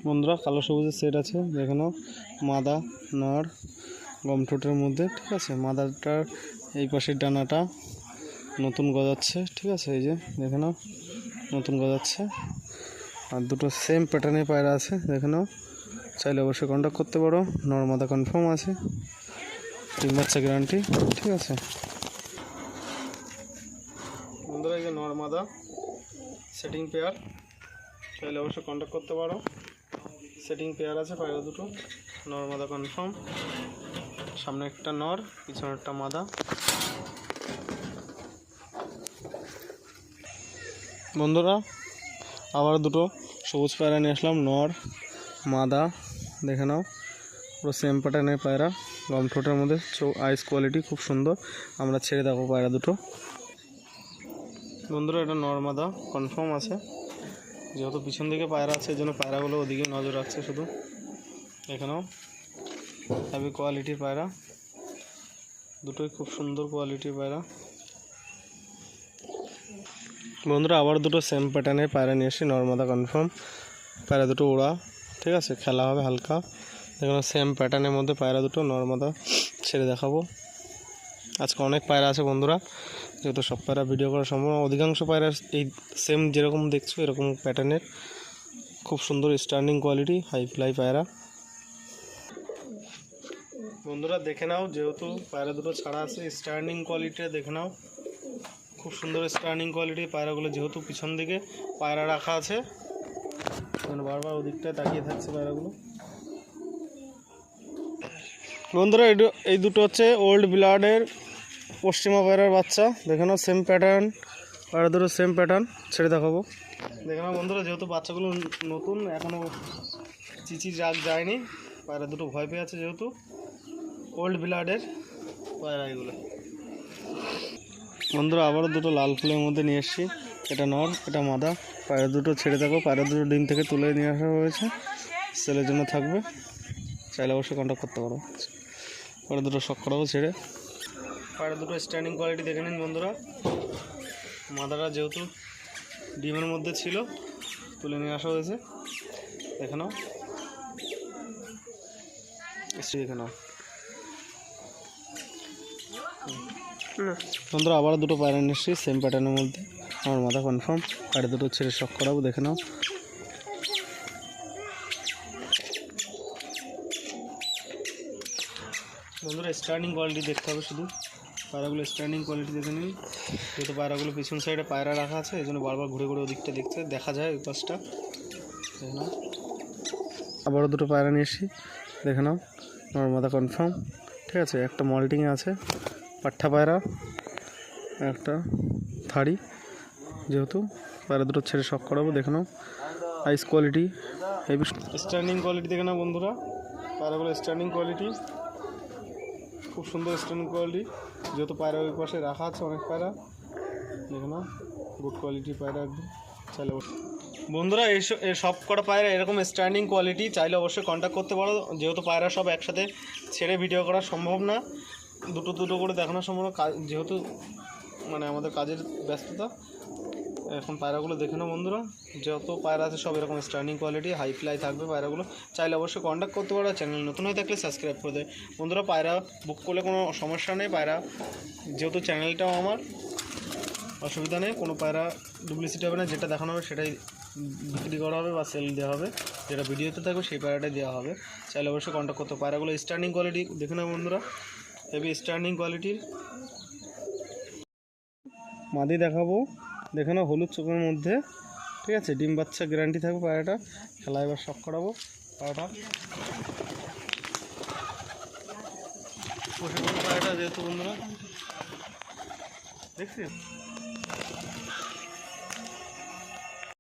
বন্ধুরা কালো সবুজের সেট আছে, দেখে নাও। মাদা নর গম ঠোঁটের মধ্যে, ঠিক আছে। মাদাটার এই পাশের ডানাটা নতুন গজাচ্ছে, ঠিক আছে। এই যে দেখে নাও, নতুন গজাচ্ছে। আর দুটো সেম প্যাটার্নের পায়রা আছে, দেখে নাও। চাইলে অবশ্যই কন্ট্যাক্ট করতে পারো। নর মাদা কনফার্ম আছে, 3 বাচ্চা গ্যারান্টি, ঠিক আছে বন্ধুরা। এই যে নর মাদা সেটিং পেয়ার, চাইলে অবশ্যই কন্ট্যাক্ট করতে পারো। সেটিং পেয়ার আছে পায়রা দুটো, নর মাদা কনফার্ম। সামনে একটা নর, পিছনে একটা মাদা। বন্ধুরা আবার দুটো সবুজ পায়রা নিয়ে আসলাম, নর মাদা, দেখে নাও। পুরো সেম প্যাটার্নের পায়রা, গম ঠোঁটের মধ্যে, আইস কোয়ালিটি খুব সুন্দর। আমরা ছেড়ে দেখো পায়রা দুটো। বন্ধুরা এটা নর মাদা কনফার্ম আছে, যেহেতু পিছন দিকে পায়রা আছে এই জন্য পায়রাগুলো ওদিকে নজর রাখছে শুধু। এখানেও হেভি কোয়ালিটির পায়রা, দুটোই খুব সুন্দর কোয়ালিটির পায়রা। বন্ধুরা আবার দুটো সেম প্যাটার্নের পায়রা নিয়ে এসেছি, নর মাদা কনফার্ম। পায়রা দুটো ওড়া, ঠিক আছে, খেলা হবে হালকা। দেখুন সেম প্যাটার্নের মধ্যে পায়রা দুটো, নর মাদা। ছেড়ে দেখাবো। আজকে অনেক পায়রা আছে বন্ধুরা, যেহেতু সব পায়রা ভিডিও করা সম্ভব। অধিকাংশ পায়রা এই সেম যেরকম দেখছো এরকম প্যাটার্নের, খুব সুন্দর স্ট্যান্ডিং কোয়ালিটি, হাই ফ্লাই পায়রা। বন্ধুরা দেখে নাও, যেহেতু পায়রা দুটো ছাড়া আছে, স্ট্যান্ডিং কোয়ালিটিটা দেখে নাও, খুব সুন্দর স্ট্যান্ডিং কোয়ালিটি পায়রাগুলো। যেহেতু পিছন দিকে পায়রা রাখা আছে, বারবার ওদিকটায় তাকিয়ে থাকছে পায়রাগুলো। বন্ধুরা এই দুটো হচ্ছে ওল্ড ব্লাডের পশ্চিমা পায়রার বাচ্চা, দেখে নাও। সেম প্যাটার্ন, পায়রা দুটো সেম প্যাটার্ন। ছেড়ে দেখাবো। দেখে নাও বন্ধুরা, যেহেতু বাচ্চাগুলো নতুন, এখনও চিচি জাগ যায়নি, পায়রা দুটো ভয় পেয়ে আছে, যেহেতু ওল্ড ব্লাডের পায়রা এগুলো। বন্ধুরা আবারও দুটো লাল ফুলের মধ্যে নিয়ে এসেছি, এটা নর এটা মাদা। পায়রা দুটো ছেড়ে দেখো, পায়রা দুটো ডিম থেকে তুলে নিয়ে আসা হয়েছে, সেলের জন্য থাকবে। চাইলে অবশ্যই কন্ট্যাক্ট করতে পারো। পায়রা দুটো শখ করাবো ছেড়ে। পায়রা দুটো স্ট্যান্ডিং কোয়ালিটি দেখে নিন বন্ধুরা। মাদারা যেহেতু ডিমের মধ্যে ছিল, তুলে নিয়ে আসা হয়েছে, দেখে নাও। দেখে নাও বন্ধুরা আবার দুটো পায়রা নিয়ে এসেছি সেম প্যাটার্নের মধ্যে, আমার মাথা কনফার্ম। পায়রা দুটো ছেড়ে শখ করাবো, দেখে নাও। বন্ধুরা স্ট্যান্ডিং কোয়ালিটি দেখতে হবে শুধু, পায়রাগুলো স্ট্যান্ডিং কোয়ালিটি দেখে নিন। যেহেতু পায়রাগুলো পিছন সাইডে পায়রা রাখা আছে, এই জন্য বারবার ঘুরে ঘুরে ওদিকটা দেখছে, দেখা যায় ওই পাশটা, দেখে নাও। আবারও দুটো পায়রা নিয়ে এসেছি, দেখে নাও। আমার মাথা কনফার্ম, ঠিক আছে। একটা মল্টিংয়ে আছে, পাঠা পায়রা, একটা থাড়ি। যেহেতু পায়রা দুটো ছেড়ে শখ করাবো, দেখে নাও। আইস কোয়ালিটি, হেভি স্ট্যান্ডিং কোয়ালিটি দেখে নাও বন্ধুরা। পায়রাগুলো স্ট্যান্ডিং কোয়ালিটি খুব সুন্দর স্ট্যান্ডিং কোয়ালিটি, যেহেতু পায়রা ওই পাশে রাখা আছে অনেক পায়রা, দেখে নাও। গুড কোয়ালিটি পায়রা একদম। চাইলে বন্ধুরা এই সব কটা পায়রা এরকম স্ট্যান্ডিং কোয়ালিটি, চাইলে অবশ্যই কন্ট্যাক্ট করতে পারো। যেহেতু পায়রা সব একসাথে ছেড়ে ভিডিও করা সম্ভব না, দুটো দুটো করে দেখানো সম্ভব না, যেহেতু মানে আমাদের কাজের ব্যস্ততা। এখন পায়রাগুলো দেখে নাও বন্ধুরা, যত পায়রা আছে সব এরকম স্ট্যান্ডিং কোয়ালিটি, হাই ফ্লাই থাকবে পায়রাগুলো। চাইলে অবশ্যই কন্ট্যাক্ট করতে পারো। চ্যানেল নতুন হয়ে থাকলে সাবস্ক্রাইব করে দেয় বন্ধুরা। পায়রা বুক করলে কোনো সমস্যা নেই, পায়রা যেহেতু চ্যানেলটাও আমার, অসুবিধা নেই। কোনো পায়রা ডুপ্লিসিটি হবে না, যেটা দেখানো হবে সেটাই বিক্রি করা হবে বা সেল দেওয়া হবে, যেটা ভিডিওতে থাকবে সেই পায়রাটাই দেওয়া হবে। চাইলে অবশ্যই কন্ট্যাক্ট করতে। পায়রাগুলো স্ট্যান্ডিং কোয়ালিটি দেখে নাও বন্ধুরা, হেভি স্ট্যান্ডিং কোয়ালিটির। মাদি দেখাবো, দেখে নাও, হলুদ চোখের মধ্যে, ঠিক আছে। ডিম বাচ্চা গ্যারান্টি থাকবে পায়রাটা। খেলা এবার শখ করাবো পায়রাটা, পায়রাটা যেহেতু বন্ধুরা দেখছি।